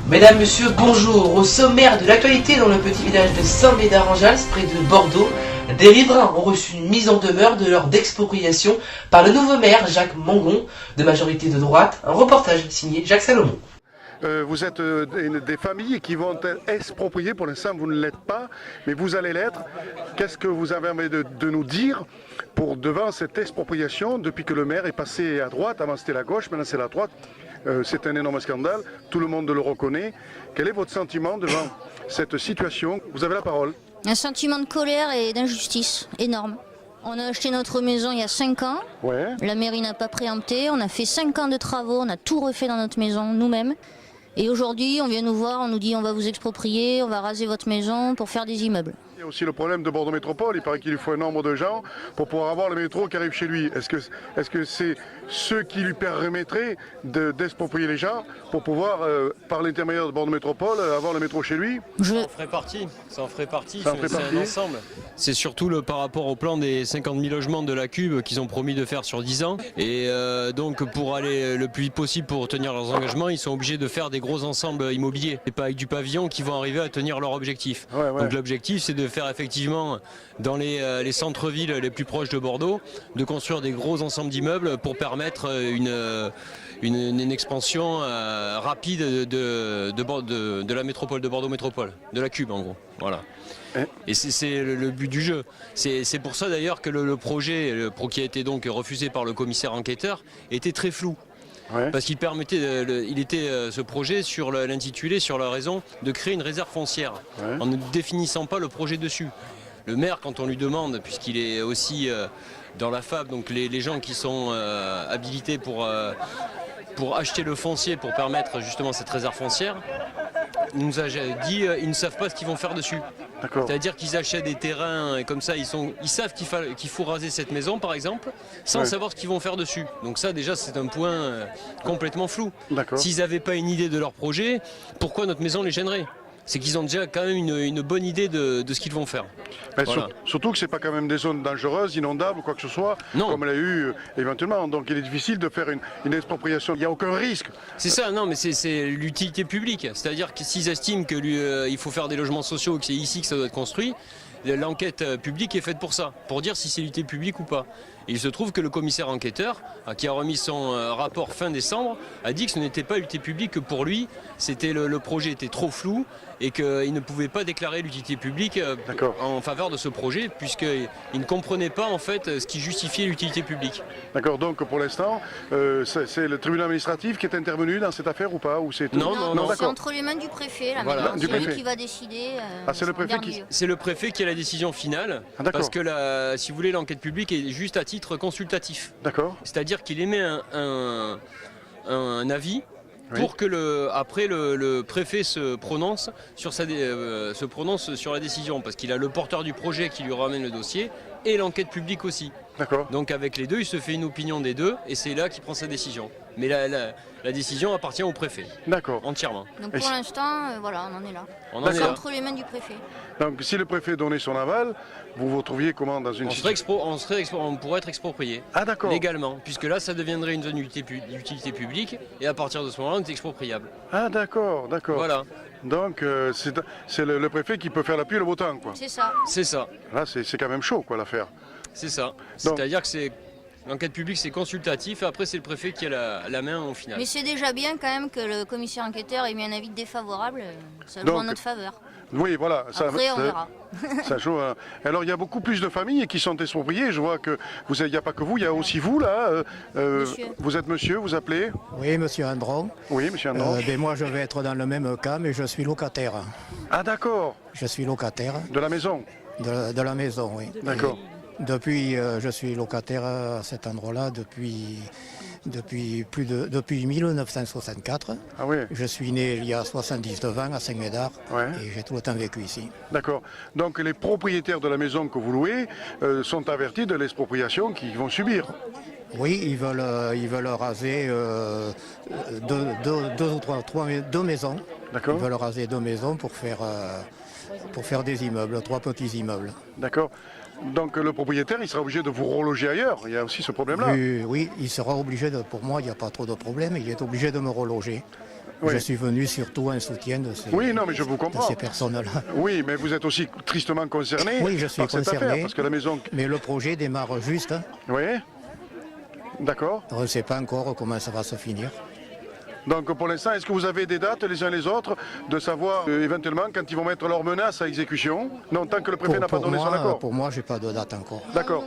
Mesdames, Messieurs, bonjour. Au sommaire de l'actualité dans le petit village de Saint-Médard-en-Jalles, près de Bordeaux, des riverains ont reçu une mise en demeure de leur d'expropriation par le nouveau maire Jacques Mangon, de majorité de droite. Un reportage signé Jacques Salomon. Vous êtes des familles qui vont être expropriées. Pour l'instant, vous ne l'êtes pas, mais vous allez l'être. Qu'est-ce que vous avez envie de nous dire devant cette expropriation, depuis que le maire est passé à droite? Avant c'était la gauche, maintenant c'est la droite. C'est un énorme scandale, tout le monde le reconnaît. Quel est votre sentiment devant cette situation? Vous avez la parole. Un sentiment de colère et d'injustice énorme. On a acheté notre maison il y a 5 ans, Ouais. La mairie n'a pas préempté, on a fait 5 ans de travaux, on a tout refait dans notre maison nous-mêmes. Et aujourd'hui, on vient nous voir, on nous dit on va vous exproprier, on va raser votre maison pour faire des immeubles. Il y a aussi le problème de Bordeaux Métropole. Il paraît qu'il lui faut un nombre de gens pour pouvoir avoir le métro qui arrive chez lui. Est-ce que c'est ce qui lui permettrait d'exproprier les gens pour pouvoir, par l'intermédiaire de Bordeaux Métropole, avoir le métro chez lui? Ça en ferait partie, c'est un ensemble. C'est surtout par rapport au plan des 50 000 logements de la Cube qu'ils ont promis de faire sur 10 ans. Et donc pour aller le plus vite possible pour tenir leurs engagements, ils sont obligés de faire des gros ensembles immobiliers. C'est pas avec du pavillon qu'ils vont arriver à tenir leur objectif. Ouais. Donc l'objectif c'est de faire effectivement dans les centres-villes les plus proches de Bordeaux, de construire des gros ensembles d'immeubles pour permettre une expansion rapide de la métropole, de Bordeaux Métropole, de la Cube en gros. Voilà. Et c'est le but du jeu. C'est pour ça d'ailleurs que le projet qui a été donc refusé par le commissaire enquêteur était très flou. Ouais. Parce qu'il permettait, ce projet sur l'intitulé, sur la raison de créer une réserve foncière, Ouais. en ne définissant pas le projet dessus. Le maire, quand on lui demande, puisqu'il est aussi dans la FAB, donc les gens qui sont habilités pour acheter le foncier, pour permettre justement cette réserve foncière, il nous a dit ils ne savent pas ce qu'ils vont faire dessus. C'est-à-dire qu'ils achètent des terrains et comme ça, ils savent qu'il faut raser cette maison par exemple, sans savoir ce qu'ils vont faire dessus. Donc ça déjà c'est un point complètement flou. S'ils n'avaient pas une idée de leur projet, pourquoi notre maison les gênerait? C'est qu'ils ont déjà quand même une bonne idée de ce qu'ils vont faire. Voilà. Surtout que ce n'est pas quand même des zones dangereuses, inondables ou quoi que ce soit, comme elle a eu éventuellement. Donc il est difficile de faire une expropriation. Il n'y a aucun risque. C'est ça, non, mais c'est l'utilité publique. C'est-à-dire que s'ils estiment qu'il faut faire des logements sociaux, que c'est ici que ça doit être construit, l'enquête publique est faite pour ça, pour dire si c'est l'utilité publique ou pas. Et il se trouve que le commissaire enquêteur, qui a remis son rapport fin décembre, a dit que ce n'était pas l'utilité publique que pour lui, le projet était trop flou et qu'il ne pouvait pas déclarer l'utilité publique en faveur de ce projet, puisqu'il ne comprenait pas en fait ce qui justifiait l'utilité publique. D'accord, donc pour l'instant, c'est le tribunal administratif qui est intervenu dans cette affaire ou pas ou c'est... Non, c'est entre les mains du préfet, là, voilà. c'est lui qui va décider. C'est le préfet qui a la décision finale, parce que si vous voulez, l'enquête publique est juste à titre consultatif. D'accord. C'est-à-dire qu'il émet un avis pour que après le préfet se prononce sur la décision, parce qu'il a le porteur du projet qui lui ramène le dossier et l'enquête publique aussi. D'accord. Donc avec les deux, il se fait une opinion des deux et c'est là qu'il prend sa décision. Mais la décision appartient au préfet. D'accord. Donc Entièrement. pour l'instant, voilà, on en est là. C'est entre les mains du préfet. Donc si le préfet donnait son aval, vous vous retrouviez comment dans une situation? On pourrait être exproprié. Ah d'accord. Légalement, puisque là ça deviendrait une zone d'utilité publique et à partir de ce moment-là on est expropriable. Ah d'accord. Voilà. Donc c'est le préfet qui peut faire la pluie et le beau temps quoi. C'est ça. C'est ça. Là c'est quand même chaud quoi l'affaire. C'est ça. C'est-à-dire que l'enquête publique c'est consultatif et après c'est le préfet qui a la main au final. Mais c'est déjà bien quand même que le commissaire enquêteur ait mis un avis défavorable, ça joue en notre faveur. Oui, voilà. Après, on verra. Ça joue. Alors, il y a beaucoup plus de familles qui sont expropriées. Je vois que il n'y a pas que vous, il y a aussi vous là. Vous êtes monsieur, vous appelez? Oui, monsieur Andron. Oui, monsieur Andron. Moi, je vais être dans le même cas, mais je suis locataire. Ah, d'accord. Je suis locataire. De la maison? De la maison, oui. D'accord. Je suis locataire à cet endroit-là depuis 1964. Ah oui. Je suis né il y a 79 ans à Saint-Médard et j'ai tout le temps vécu ici. D'accord. Donc les propriétaires de la maison que vous louez sont avertis de l'expropriation qu'ils vont subir. Oui, ils veulent raser deux maisons. D'accord. Ils veulent raser 2 maisons pour faire des immeubles, 3 petits immeubles. D'accord. Donc le propriétaire, il sera obligé de vous reloger ailleurs. Il y a aussi ce problème-là. Oui, il sera obligé de, pour moi, il n'y a pas trop de problème, il est obligé de me reloger. Oui. Je suis venu surtout en soutien de ces, Oui, non, mais je vous comprends. personnes-là. Oui, mais vous êtes aussi tristement concerné Oui, je suis par cette concerné. affaire, parce que la maison... Mais le projet démarre juste. Oui, d'accord. On ne sait pas encore comment ça va se finir. Donc pour l'instant, est-ce que vous avez des dates les uns les autres de savoir éventuellement quand ils vont mettre leurs menaces à exécution? Non, tant que le préfet n'a pas donné son accord. Pour moi, je n'ai pas de date encore. D'accord.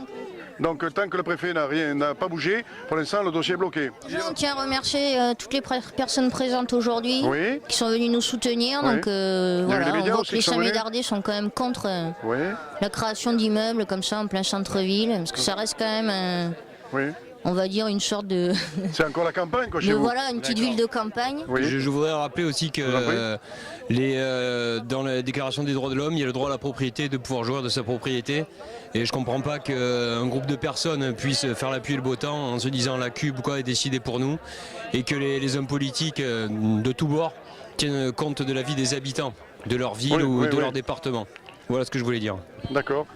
Donc tant que le préfet n'a pas bougé, pour l'instant le dossier est bloqué. On tient à remercier toutes les personnes présentes aujourd'hui Oui. qui sont venues nous soutenir. Oui. Donc y a eu voilà, des on médias voit aussi que les qui sont Saint-Médardais sont quand même contre Oui, la création d'immeubles comme ça en plein centre-ville, parce que ça reste quand même, oui. on va dire, une sorte de, C'est encore la campagne quoi chez vous. voilà, une petite ville de campagne. Oui. Je voudrais rappeler aussi que vous en prie. dans la déclaration des droits de l'homme, il y a le droit à la propriété, de pouvoir jouir de sa propriété. Et je comprends pas qu'un groupe de personnes puisse faire la pluie et le beau temps en se disant la CUB ou quoi est décidé pour nous, et que les hommes politiques de tous bords tiennent compte de la vie des habitants, de leur ville Oui, ou oui, de oui. leur département. Voilà ce que je voulais dire. D'accord.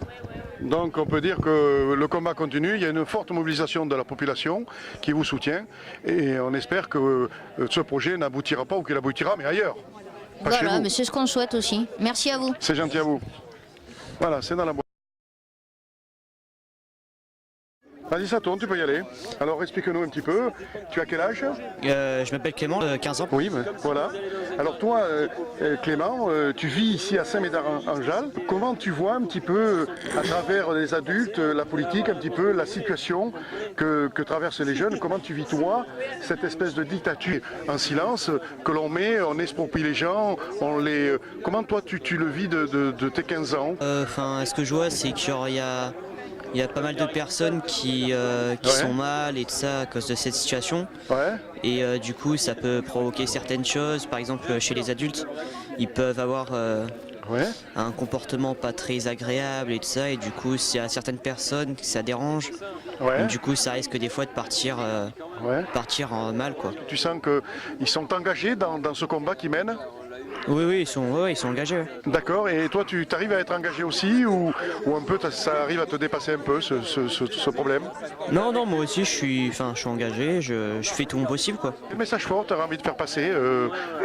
Donc on peut dire que le combat continue, il y a une forte mobilisation de la population qui vous soutient et on espère que ce projet n'aboutira pas ou qu'il aboutira, mais ailleurs. Pas chez Voilà, vous. mais c'est ce qu'on souhaite aussi. Merci à vous. C'est gentil à vous. Voilà, c'est dans la boîte. Vas-y, ça tourne, tu peux y aller. Alors explique-nous un petit peu. Tu as quel âge? Je m'appelle Clément, 15 ans. Oui, mais voilà. Alors toi, Clément, tu vis ici à Saint-Médard-en-Jalles. Comment tu vois un petit peu, à travers les adultes, la politique, un petit peu la situation que traversent les jeunes? Comment tu vis toi cette espèce de dictature en silence que l'on met, on exproprie les gens, on les... Comment toi tu le vis de tes 15 ans? Enfin, ce que je vois, c'est qu'il y a pas mal de personnes qui sont mal et tout ça à cause de cette situation. Ouais. Et du coup, ça peut provoquer certaines choses. Par exemple, chez les adultes, ils peuvent avoir Ouais. un comportement pas très agréable et tout ça. Et du coup, s'il y a certaines personnes que ça dérange, Ouais. donc, du coup, ça risque des fois de partir, Ouais. partir en mal, quoi. Tu sens qu'ils sont engagés dans ce combat qu'ils mènent? Oui, ils sont engagés. Ouais. D'accord, et toi tu arrives à être engagé aussi ou un peu ça arrive à te dépasser un peu ce problème? Non, moi aussi, je suis engagé. Je fais tout mon possible, quoi. Quel message fort tu as envie de faire passer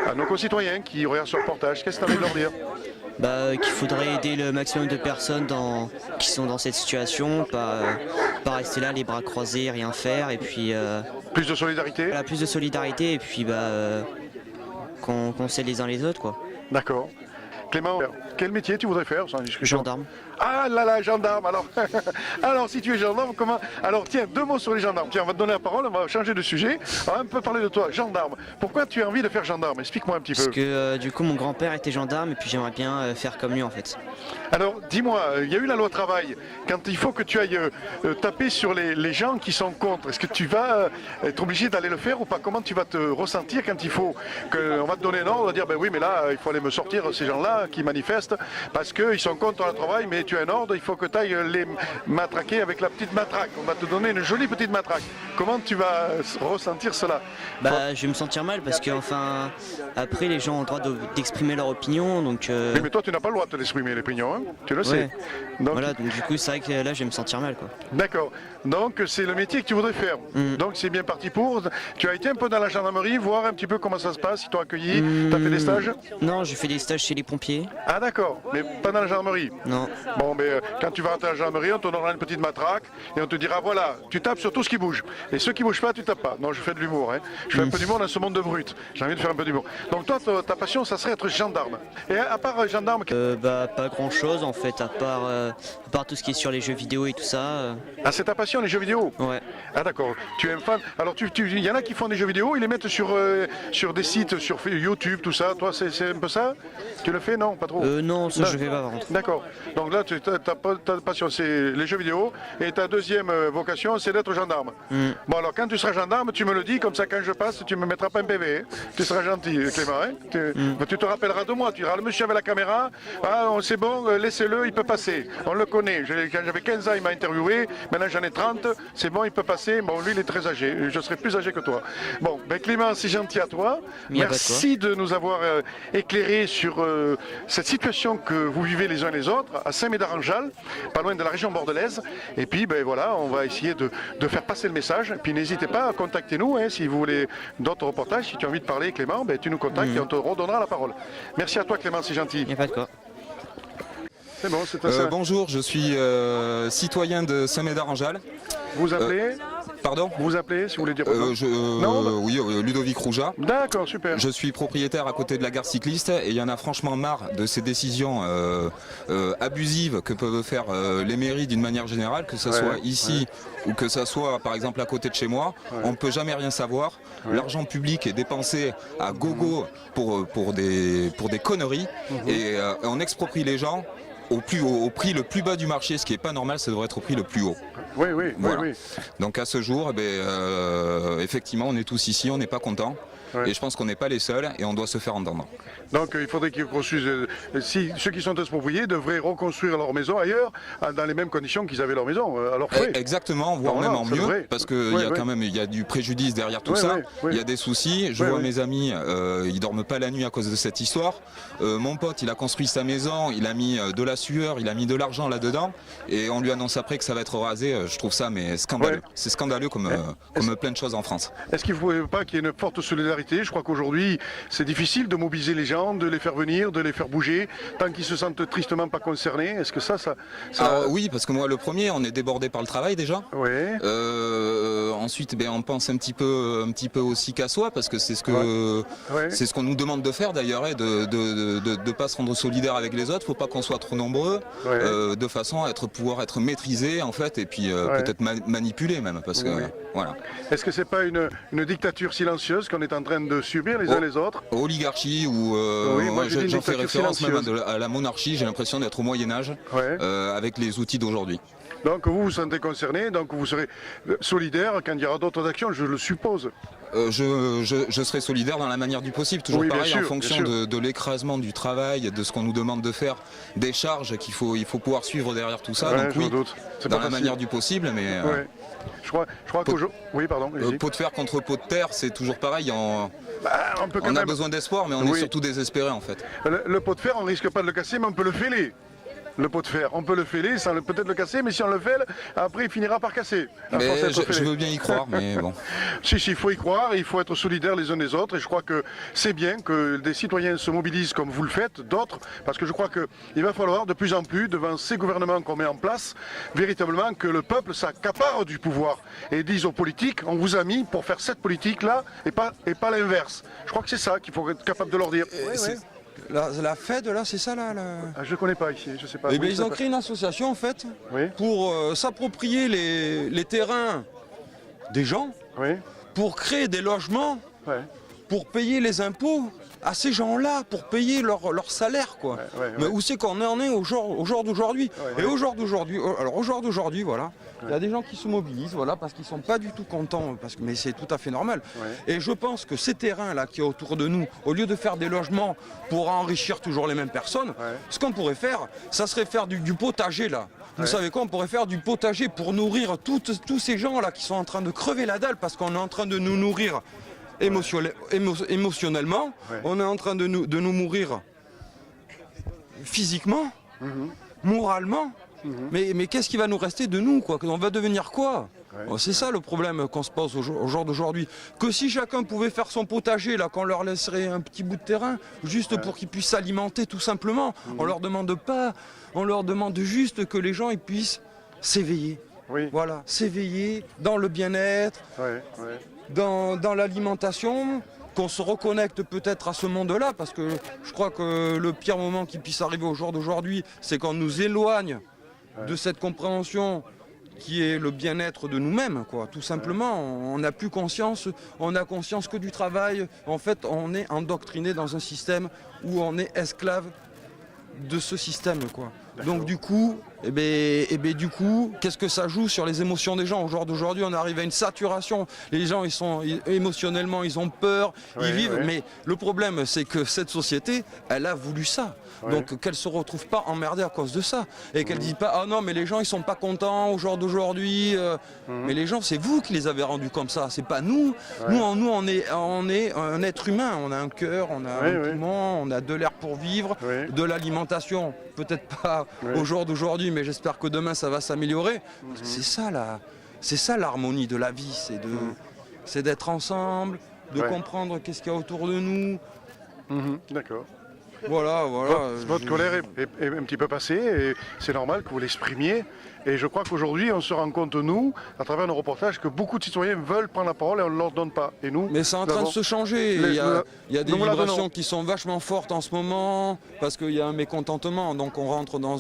à nos concitoyens qui regardent ce reportage? Qu'est-ce que tu as envie de leur dire? Qu'il faudrait aider le maximum de personnes qui sont dans cette situation, pas rester là les bras croisés, rien faire, et puis Plus de solidarité? voilà, plus de solidarité, et puis qu'on s'aide les uns les autres, quoi. D'accord. Clément, quel métier tu voudrais faire sans discussion? Gendarme. Ah là là, gendarme, alors, alors si tu es gendarme, comment... Alors tiens, 2 mots sur les gendarmes. Tiens, on va te donner la parole, on va changer de sujet. On va un peu parler de toi, gendarme. Pourquoi tu as envie de faire gendarme? Explique-moi un petit Parce peu. que du coup mon grand-père était gendarme, et puis j'aimerais bien faire comme lui, en fait. Alors, dis-moi, il y a eu la loi travail. Quand il faut que tu ailles taper sur les gens qui sont contre, est-ce que tu vas être obligé d'aller le faire ou pas? Comment tu vas te ressentir quand il faut qu'on va te donner un ordre, on va dire, ben oui, mais là, il faut aller me sortir ces gens-là qui manifestent parce qu'ils sont contre le travail, mais tu as un ordre, il faut que tu ailles les matraquer avec la petite matraque. On va te donner une jolie petite matraque. Comment tu vas ressentir cela? Je vais me sentir mal, parce que enfin après les gens ont le droit d'exprimer leur opinion, donc Oui, mais toi, tu n'as pas le droit de l'exprimer, l'opinion, hein, tu le sais. ouais. Donc, Voilà, donc du coup c'est vrai que là je vais me sentir mal, quoi. d'accord. Donc c'est le métier que tu voudrais faire. Donc c'est bien parti pour. Tu as été un peu dans la gendarmerie, voir un petit peu comment ça se passe, ils t'ont accueilli, tu as fait des stages? Non, j'ai fait des stages chez les pompiers. Ah d'accord, mais pas dans la gendarmerie. Non. Bon, mais quand tu vas rentrer à la gendarmerie, on te donnera une petite matraque et on te dira voilà, tu tapes sur tout ce qui bouge. Et ceux qui bougent pas, tu tapes pas. Non, je fais de l'humour. Hein. Je fais un peu d'humour dans ce monde de brut. J'ai envie de faire un peu d'humour. Donc toi, ta passion, ça serait être gendarme. Et à part gendarme, Pas grand chose en fait, à part tout ce qui est sur les jeux vidéo et tout ça. ah, c'est ta passion, les jeux vidéo? Ouais. Ah d'accord, tu es un fan. Alors il y en a qui font des jeux vidéo, ils les mettent sur des sites, sur YouTube, tout ça. Toi, c'est un peu ça? Tu le fais? Non, pas trop? Non, ça Non. je fais pas par contre. D'accord. Donc là, ta passion, c'est les jeux vidéo. Et ta deuxième vocation, c'est d'être gendarme. Bon alors quand tu seras gendarme, tu me le dis, comme ça quand je passe, tu me mettras pas un PV. Hein. Tu seras gentil Clément. Hein. Tu te rappelleras de moi, tu diras le monsieur avec la caméra, ah, c'est bon, laissez-le, il peut passer. On le connaît. Quand j'avais 15 ans, il m'a interviewé, maintenant j'en ai 30, c'est bon, il peut passer. Bon, lui il est très âgé, je serai plus âgé que toi. Bon, ben Clément, c'est gentil à toi. Merci de nous avoir éclairé sur cette situation que vous vivez les uns les autres à Saint-Médard-en-Jalles, pas loin de la région bordelaise. Et puis ben voilà, on va essayer de faire passer le message. Et puis n'hésitez pas à contacter nous hein, si vous voulez d'autres reportages. Si tu as envie de parler Clément, ben, tu nous contactes et on te redonnera la parole. Merci à toi Clément, c'est gentil. Il n'y a pas de quoi. C'est bon, c'est ça. Bonjour, je suis citoyen de Saint-Médard-en-Jalles. Vous appelez Pardon? Vous appelez si vous voulez dire Oui, Ludovic Rouja. D'accord, super. Je suis propriétaire à côté de la gare cycliste et il y en a franchement marre de ces décisions abusives que peuvent faire les mairies d'une manière générale, que ce soit ici ou que ce soit par exemple à côté de chez moi. On ne peut jamais rien savoir. L'argent public est dépensé à gogo pour des conneries et on exproprie les gens au prix le plus bas du marché, ce qui n'est pas normal, ça devrait être au prix le plus haut. Oui. Donc à ce jour, effectivement, on est tous ici, on n'est pas contents. Et je pense qu'on n'est pas les seuls et on doit se faire entendre. Donc il faudrait qu'ils construisent, si ceux qui sont expropriés devraient reconstruire leur maison ailleurs, dans les mêmes conditions qu'ils avaient leur maison, à leurs frais. Exactement, voire même en mieux, parce qu'il y a quand même du préjudice derrière tout ça, il y a des soucis, je vois mes amis, ils dorment pas la nuit à cause de cette histoire. Mon pote, il a construit sa maison, il a mis de la sueur, il a mis de l'argent là-dedans, et on lui annonce après que ça va être rasé, je trouve ça mais scandaleux. C'est scandaleux comme plein de choses en France. Est-ce qu'il ne faut pas qu'il y ait une forte solidarité? Je crois qu'aujourd'hui, c'est difficile de mobiliser les gens, de les faire venir, de les faire bouger, tant qu'ils se sentent tristement pas concernés. Est-ce que ça... Oui, parce que moi, le premier, on est débordé par le travail déjà. Ensuite, on pense un petit peu aussi qu'à soi, parce que c'est ce qu'on nous demande de faire d'ailleurs, de pas se rendre solidaire avec les autres. Faut pas qu'on soit trop nombreux, de façon à pouvoir être maîtrisé en fait, et puis peut-être manipulé même, parce que voilà. Est-ce que c'est pas une dictature silencieuse qu'on est en train de subir les uns les autres? Oligarchie ou j'en fais référence même à la monarchie. J'ai l'impression d'être au Moyen-Âge avec les outils d'aujourd'hui. Donc vous vous sentez concerné, donc vous serez solidaire quand il y aura d'autres actions, je le suppose. Je serai solidaire dans la manière du possible, toujours pareil, en fonction de l'écrasement du travail, de ce qu'on nous demande de faire, des charges qu'il faut pouvoir suivre derrière tout ça. Donc oui, dans la manière du possible, mais... Je crois qu'aujourd'hui... Oui, pardon. Pot de fer contre pot de terre, c'est toujours pareil. On a besoin d'espoir, mais on est surtout désespéré en fait. Le pot de fer, on risque pas de le casser, mais on peut le fêler. Le pot de fer, on peut le fêler sans peut-être le casser, mais si on le fêle, après il finira par casser. Mais je veux bien y croire, mais bon. Si, il faut y croire, il faut être solidaires les uns des autres, et je crois que c'est bien que des citoyens se mobilisent comme vous le faites, d'autres, parce que je crois qu'il va falloir de plus en plus, devant ces gouvernements qu'on met en place, véritablement que le peuple s'accapare du pouvoir et dise aux politiques, on vous a mis pour faire cette politique-là et pas l'inverse. Je crois que c'est ça qu'il faut être capable de leur dire. La Fed, là, c'est ça, là Je ne connais pas ici, je sais pas. Eh bien, ils ont créé une association, en fait, pour s'approprier les terrains des gens, pour créer des logements, pour payer les impôts à ces gens-là, pour payer leur salaire, quoi. Mais où c'est qu'on en est au jour d'aujourd'hui? Et au jour d'aujourd'hui, voilà, il y a des gens qui se mobilisent, voilà, parce qu'ils sont pas du tout contents, mais c'est tout à fait normal. Et je pense que ces terrains-là qui est autour de nous, au lieu de faire des logements pour enrichir toujours les mêmes personnes, ce qu'on pourrait faire, ça serait faire du potager, là. Vous savez quoi, on pourrait faire du potager pour nourrir tous ces gens-là qui sont en train de crever la dalle parce qu'on est en train de nous nourrir émotionnellement, on est en train de nous mourir physiquement, moralement. Mais qu'est-ce qui va nous rester de nous, quoi? On va devenir quoi? C'est ça le problème qu'on se pose au jour d'aujourd'hui. Que si chacun pouvait faire son potager, là, qu'on leur laisserait un petit bout de terrain, juste pour qu'ils puissent s'alimenter tout simplement. On leur demande pas, on leur demande juste que les gens ils puissent s'éveiller. Voilà, s'éveiller dans le bien-être, dans l'alimentation, qu'on se reconnecte peut-être à ce monde-là, parce que je crois que le pire moment qui puisse arriver au jour d'aujourd'hui, c'est qu'on nous éloigne de cette compréhension qui est le bien-être de nous-mêmes, quoi. Tout simplement, on n'a plus conscience, on n'a conscience que du travail. En fait, on est endoctriné dans un système où on est esclave de ce système, quoi. Donc du coup, du coup, qu'est-ce que ça joue sur les émotions des gens? Au jour d'aujourd'hui, on arrive à une saturation. Les gens, émotionnellement, ils ont peur, ils vivent. Mais le problème, c'est que cette société, elle a voulu ça. Donc qu'elle se retrouve pas emmerdée à cause de ça. Et qu'elle ne dise pas, ah non, mais les gens, ils sont pas contents au jour d'aujourd'hui. Mais les gens, c'est vous qui les avez rendus comme ça. C'est pas nous. Nous, on est un être humain. On a un cœur, on a un poumon, on a de l'air pour vivre, de l'alimentation. Peut-être pas au jour d'aujourd'hui, mais j'espère que demain, ça va s'améliorer. C'est ça l'harmonie de la vie. C'est d'être ensemble, de comprendre qu'est-ce qu'il y a autour de nous. D'accord. Voilà. Votre colère est un petit peu passée et c'est normal que vous l'exprimiez. Et je crois qu'aujourd'hui, on se rend compte, nous, à travers nos reportages, que beaucoup de citoyens veulent prendre la parole et on ne leur donne pas. Et nous, mais c'est en train de se changer. Il y a des vibrations qui sont vachement fortes en ce moment parce qu'il y a un mécontentement. Donc on rentre dans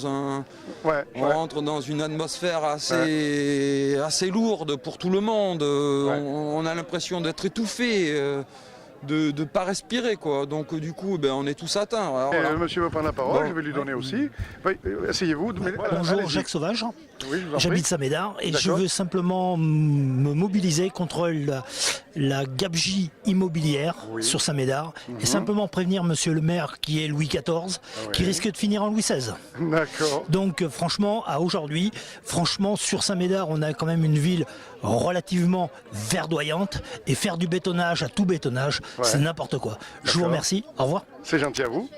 rentre dans une atmosphère assez lourde pour tout le monde. On a l'impression d'être étouffé. De ne pas respirer, quoi. Donc du coup, on est tous atteints. Alors, monsieur veut prendre la parole, je vais lui donner aussi. Essayez-vous. Bonjour, Jacques Sauvage. Oui, j'habite Saint-Médard et je veux simplement me mobiliser contre la gabegie immobilière sur Saint-Médard et simplement prévenir monsieur le maire qui est Louis XIV, qui risque de finir en Louis XVI. D'accord. Donc franchement, à aujourd'hui, sur Saint-Médard, on a quand même une ville relativement verdoyante et faire du bétonnage à tout bétonnage, c'est n'importe quoi. Je vous remercie, au revoir. C'est gentil à vous.